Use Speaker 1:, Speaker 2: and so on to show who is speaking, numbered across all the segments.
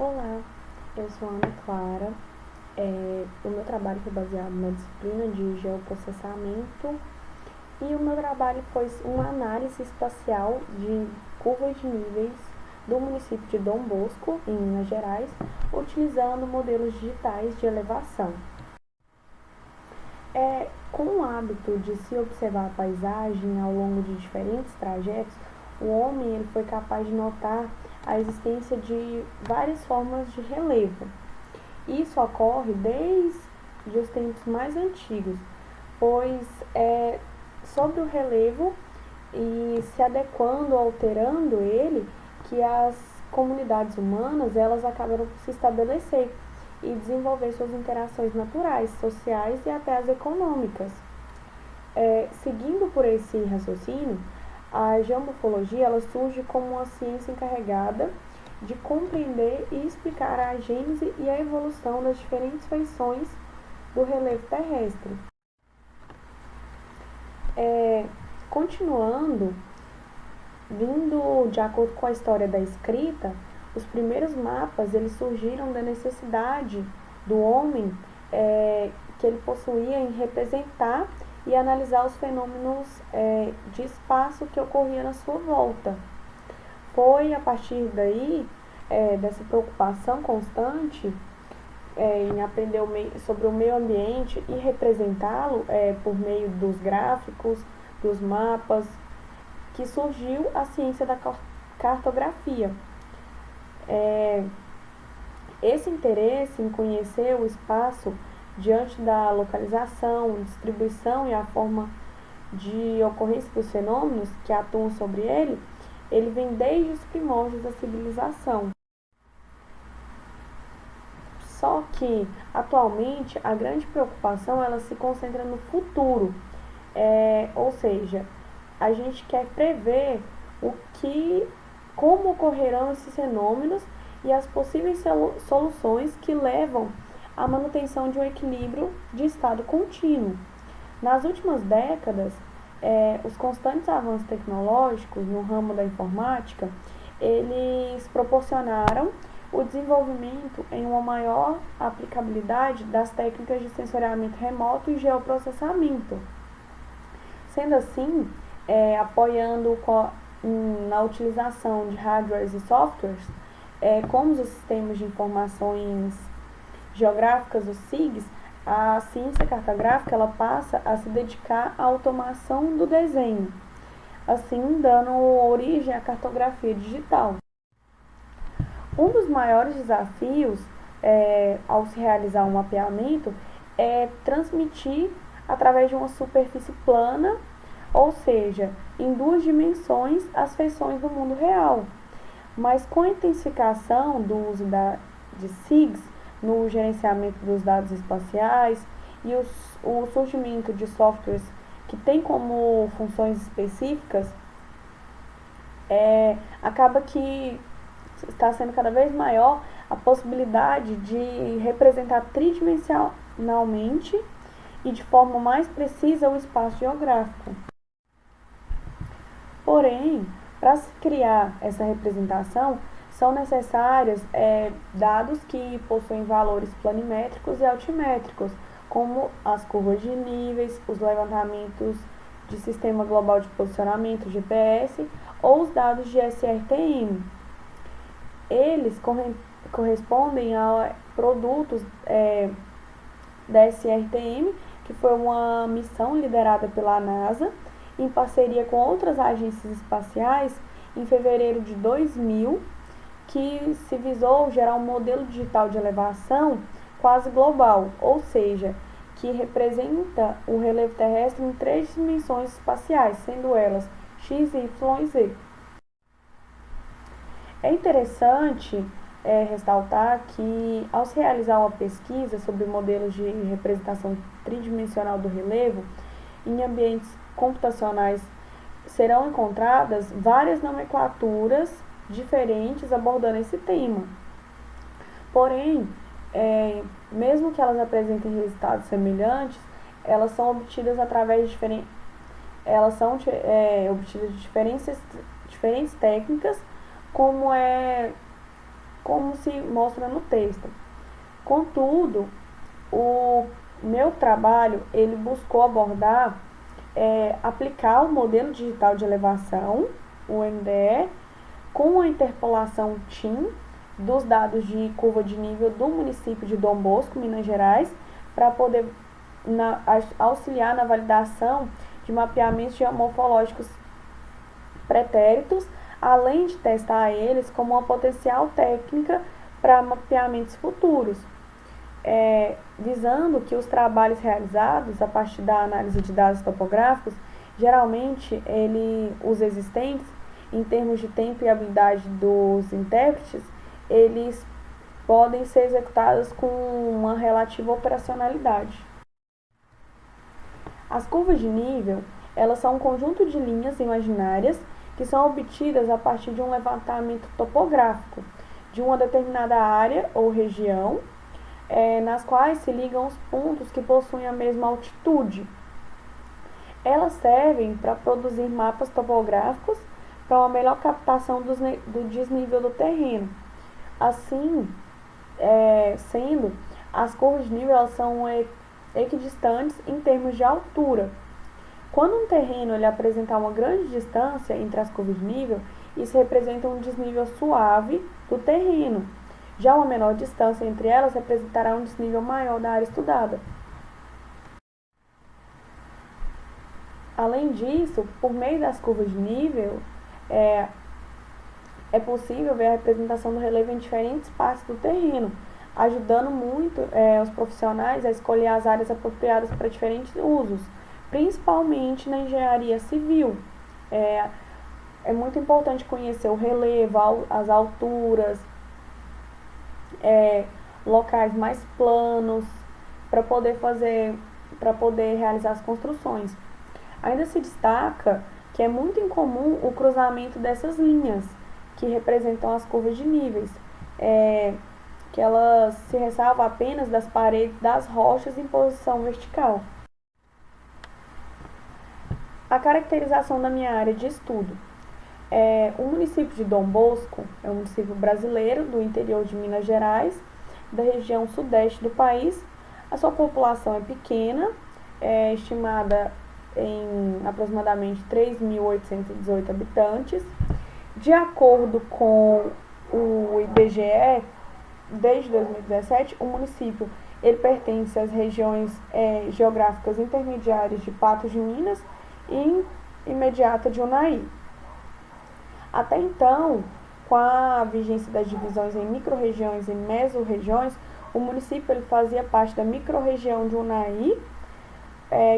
Speaker 1: Olá, eu sou a Ana Clara. O meu trabalho foi baseado na disciplina de geoprocessamento e o meu trabalho foi uma análise espacial de curvas de níveis do município de Dom Bosco, em Minas Gerais, utilizando modelos digitais de elevação. Com o hábito de se observar a paisagem ao longo de diferentes trajetos, o homem ele foi capaz de notar a existência de várias formas de relevo. Isso ocorre desde os tempos mais antigos, pois é sobre o relevo e se adequando, alterando ele, que as comunidades humanas elas acabaram por se estabelecer e desenvolver suas interações naturais, sociais e até as econômicas. Seguindo por esse raciocínio, a geomorfologia ela surge como uma ciência encarregada de compreender e explicar a gênese e a evolução das diferentes feições do relevo terrestre. Continuando, vindo de acordo com a história da escrita, os primeiros mapas eles surgiram da necessidade do homem que ele possuía em representar e analisar os fenômenos de espaço que ocorria na sua volta. Foi a partir daí, dessa preocupação constante em aprender sobre o meio ambiente e representá-lo por meio dos gráficos, dos mapas, que surgiu a ciência da cartografia. Esse interesse em conhecer o espaço diante da localização, distribuição e a forma de ocorrência dos fenômenos que atuam sobre ele vem desde os primórdios da civilização. Só que, atualmente, a grande preocupação ela se concentra no futuro, ou seja, a gente quer prever como ocorrerão esses fenômenos e as possíveis soluções que levam à manutenção de um equilíbrio de estado contínuo. Nas últimas décadas, os constantes avanços tecnológicos no ramo da informática, eles proporcionaram o desenvolvimento em uma maior aplicabilidade das técnicas de sensoriamento remoto e geoprocessamento. Sendo assim, apoiando na utilização de hardwares e softwares, como os sistemas de informações geográficas, os SIGs, a ciência cartográfica ela passa a se dedicar à automação do desenho, assim dando origem à cartografia digital. Um dos maiores desafios ao se realizar um mapeamento é transmitir através de uma superfície plana, ou seja, em duas dimensões, as feições do mundo real. Mas com a intensificação do uso de SIGs no gerenciamento dos dados espaciais e o surgimento de softwares que têm como funções específicas, acaba que está sendo cada vez maior a possibilidade de representar tridimensionalmente e de forma mais precisa o espaço geográfico. Porém, para se criar essa representação, são necessários dados que possuem valores planimétricos e altimétricos, como as curvas de níveis, os levantamentos de Sistema Global de Posicionamento, GPS, ou os dados de SRTM. Eles correspondem a produtos da SRTM, que foi uma missão liderada pela NASA, em parceria com outras agências espaciais, em fevereiro de 2000, que se visou gerar um modelo digital de elevação quase global, ou seja, que representa o relevo terrestre em 3 dimensões espaciais, sendo elas X, Y e Z. É interessante ressaltar que, ao se realizar uma pesquisa sobre modelos de representação tridimensional do relevo, em ambientes computacionais serão encontradas várias nomenclaturas diferentes abordando esse tema. Porém, mesmo que elas apresentem resultados semelhantes, elas são obtidas através de obtidas de diferentes técnicas, como como se mostra no texto. Contudo, o meu trabalho ele buscou abordar, aplicar o modelo digital de elevação, o MDE, com a interpolação TIM dos dados de curva de nível do município de Dom Bosco, Minas Gerais, para poder auxiliar na validação de mapeamentos geomorfológicos pretéritos, além de testar eles como uma potencial técnica para mapeamentos futuros, visando que os trabalhos realizados a partir da análise de dados topográficos, geralmente os existentes, em termos de tempo e habilidade dos intérpretes, eles podem ser executados com uma relativa operacionalidade. As curvas de nível, elas são um conjunto de linhas imaginárias que são obtidas a partir de um levantamento topográfico de uma determinada área ou região, nas quais se ligam os pontos que possuem a mesma altitude. Elas servem para produzir mapas topográficos para uma melhor captação do desnível do terreno. Assim, sendo, as curvas de nível elas são equidistantes em termos de altura. Quando um terreno ele apresentar uma grande distância entre as curvas de nível, isso representa um desnível suave do terreno. Já uma menor distância entre elas representará um desnível maior da área estudada. Além disso, por meio das curvas de nível, é possível ver a representação do relevo em diferentes partes do terreno, ajudando muito os profissionais a escolher as áreas apropriadas para diferentes usos, principalmente na engenharia civil. É muito importante conhecer o relevo, as alturas, locais mais planos, para poder realizar as construções. Ainda se destaca que é muito incomum o cruzamento dessas linhas, que representam as curvas de níveis, que elas se ressalvam apenas das paredes das rochas em posição vertical. A caracterização da minha área de estudo. O município de Dom Bosco é um município brasileiro do interior de Minas Gerais, da região sudeste do país. A sua população é pequena, estimada em aproximadamente 3.818 habitantes. De acordo com o IBGE, desde 2017, o município ele pertence às regiões geográficas intermediárias de Patos de Minas e imediata de Unai. Até então, com a vigência das divisões em microrregiões e mesorregiões, o município ele fazia parte da microrregião de Unai,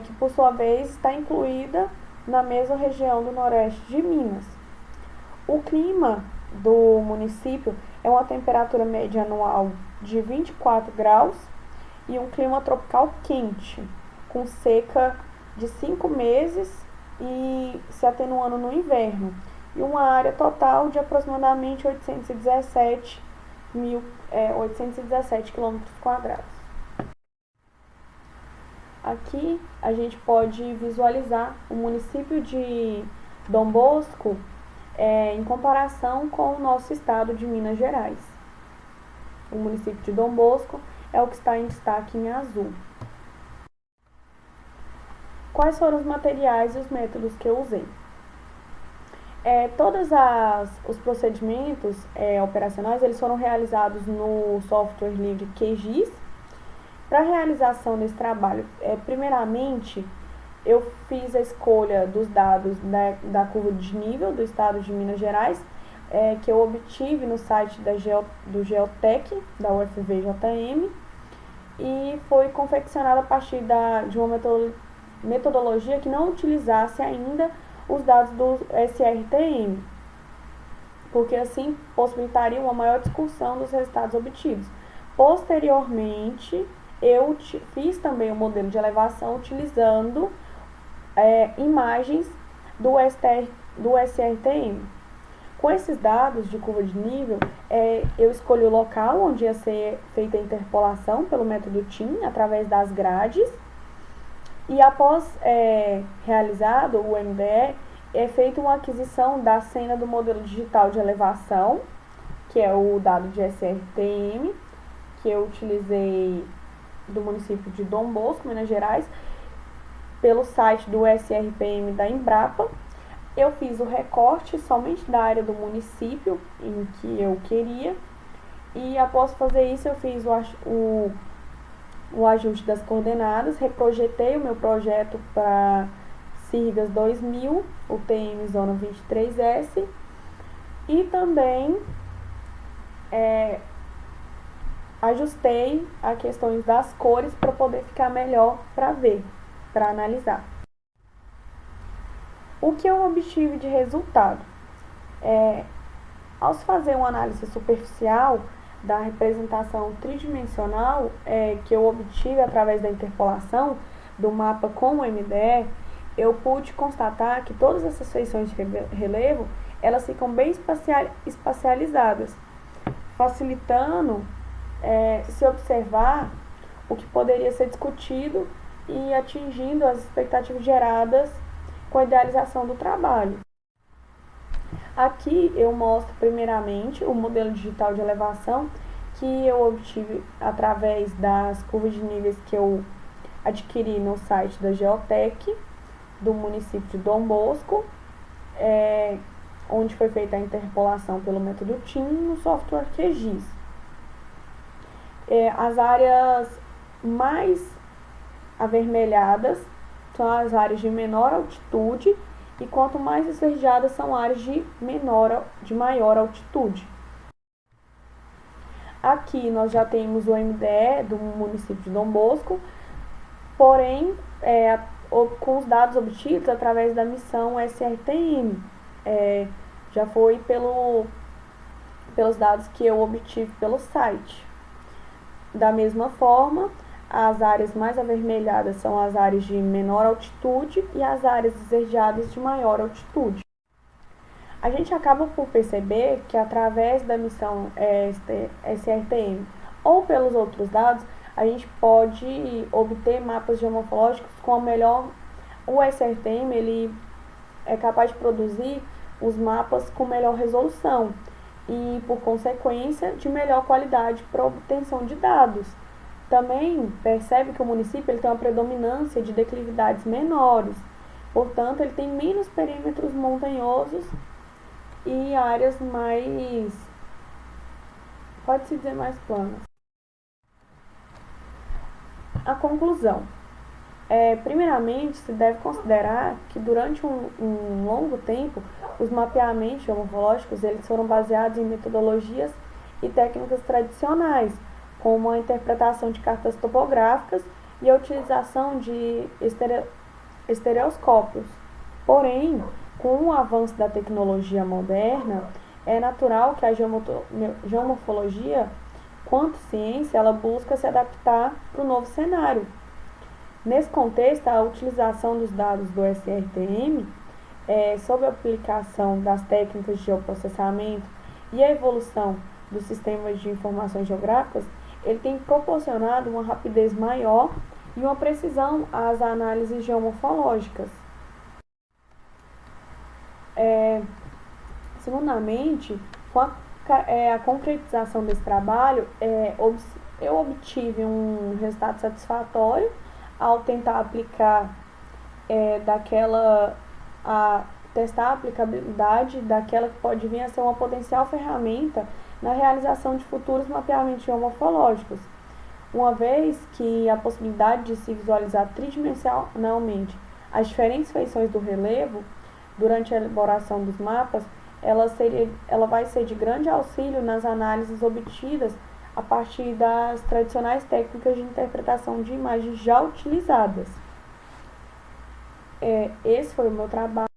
Speaker 1: que por sua vez está incluída na mesorregião do Noroeste de Minas. O clima do município é uma temperatura média anual de 24 graus e um clima tropical quente, com seca de 5 meses e se atenuando no inverno, e uma área total de aproximadamente 817 km². Aqui a gente pode visualizar o município de Dom Bosco em comparação com o nosso estado de Minas Gerais. O município de Dom Bosco é o que está em destaque em azul. Quais foram os materiais e os métodos que eu usei? Todos os procedimentos operacionais eles foram realizados no software livre QGIS. Para a realização desse trabalho, primeiramente, eu fiz a escolha dos dados da curva de nível do estado de Minas Gerais, que eu obtive no site do Geotec, da UFVJM, e foi confeccionado a partir de uma metodologia que não utilizasse ainda os dados do SRTM, porque assim possibilitaria uma maior discussão dos resultados obtidos. Posteriormente, eu fiz também um modelo de elevação utilizando imagens do SRTM. Com esses dados de curva de nível, eu escolhi o local onde ia ser feita a interpolação pelo método TIM, através das grades, e após realizado o MDE, é feita uma aquisição da cena do modelo digital de elevação, que é o dado de SRTM, que eu utilizei do município de Dom Bosco, Minas Gerais, pelo site do SRPM da Embrapa. Eu fiz o recorte somente da área do município em que eu queria, e após fazer isso eu fiz o ajuste das coordenadas, reprojetei o meu projeto para Sirgas 2000, UTM Zona 23S, e também ajustei as questões das cores para poder ficar melhor para ver, para analisar. O que eu obtive de resultado? Ao se fazer uma análise superficial da representação tridimensional que eu obtive através da interpolação do mapa com o MDE, eu pude constatar que todas essas feições de relevo, elas ficam bem espacializadas, facilitando se observar o que poderia ser discutido e atingindo as expectativas geradas com a idealização do trabalho. Aqui eu mostro primeiramente o modelo digital de elevação que eu obtive através das curvas de níveis que eu adquiri no site da Geotec, do município de Dom Bosco, onde foi feita a interpolação pelo método TIM no software QGIS. As áreas mais avermelhadas são as áreas de menor altitude, e quanto mais esverdeadas são áreas de maior altitude. Aqui nós já temos o MDE do município de Dom Bosco, porém com os dados obtidos através da missão SRTM. Já foi pelos dados que eu obtive pelo site. Da mesma forma, as áreas mais avermelhadas são as áreas de menor altitude e as áreas esverdeadas de maior altitude. A gente acaba por perceber que através da missão SRTM ou pelos outros dados, a gente pode obter mapas geomorfológicos com a melhor... O SRTM ele é capaz de produzir os mapas com melhor resolução e, por consequência, de melhor qualidade para obtenção de dados. Também percebe que o município ele tem uma predominância de declividades menores, portanto, ele tem menos perímetros montanhosos e áreas mais, pode-se dizer, mais planas. A conclusão. Primeiramente, se deve considerar que durante um longo tempo, os mapeamentos geomorfológicos eles foram baseados em metodologias e técnicas tradicionais, como a interpretação de cartas topográficas e a utilização de estereoscópios. Porém, com o avanço da tecnologia moderna, é natural que a geomorfologia, quanto ciência, ela busca se adaptar para o novo cenário. Nesse contexto, a utilização dos dados do SRTM, sob a aplicação das técnicas de geoprocessamento e a evolução dos sistemas de informações geográficas, ele tem proporcionado uma rapidez maior e uma precisão às análises geomorfológicas. Segundamente, com a concretização desse trabalho, eu obtive um resultado satisfatório ao tentar aplicar testar a aplicabilidade daquela que pode vir a ser uma potencial ferramenta na realização de futuros mapeamentos geomorfológicos, uma vez que a possibilidade de se visualizar tridimensionalmente as diferentes feições do relevo durante a elaboração dos mapas, ela vai ser de grande auxílio nas análises obtidas a partir das tradicionais técnicas de interpretação de imagens já utilizadas. Esse foi o meu trabalho,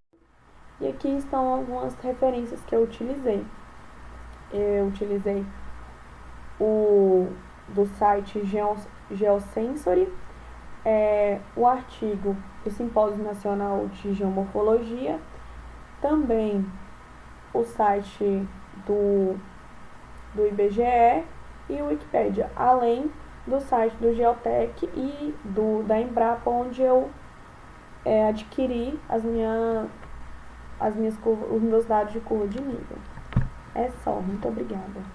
Speaker 1: e aqui estão algumas referências que eu utilizei. Eu utilizei do site Geosensory, o artigo do Simpósio Nacional de Geomorfologia, também o site do IBGE e o Wikipédia, além do site do Geotec e da Embrapa, onde eu adquiri os meus dados de curva de nível. É só. Muito obrigada.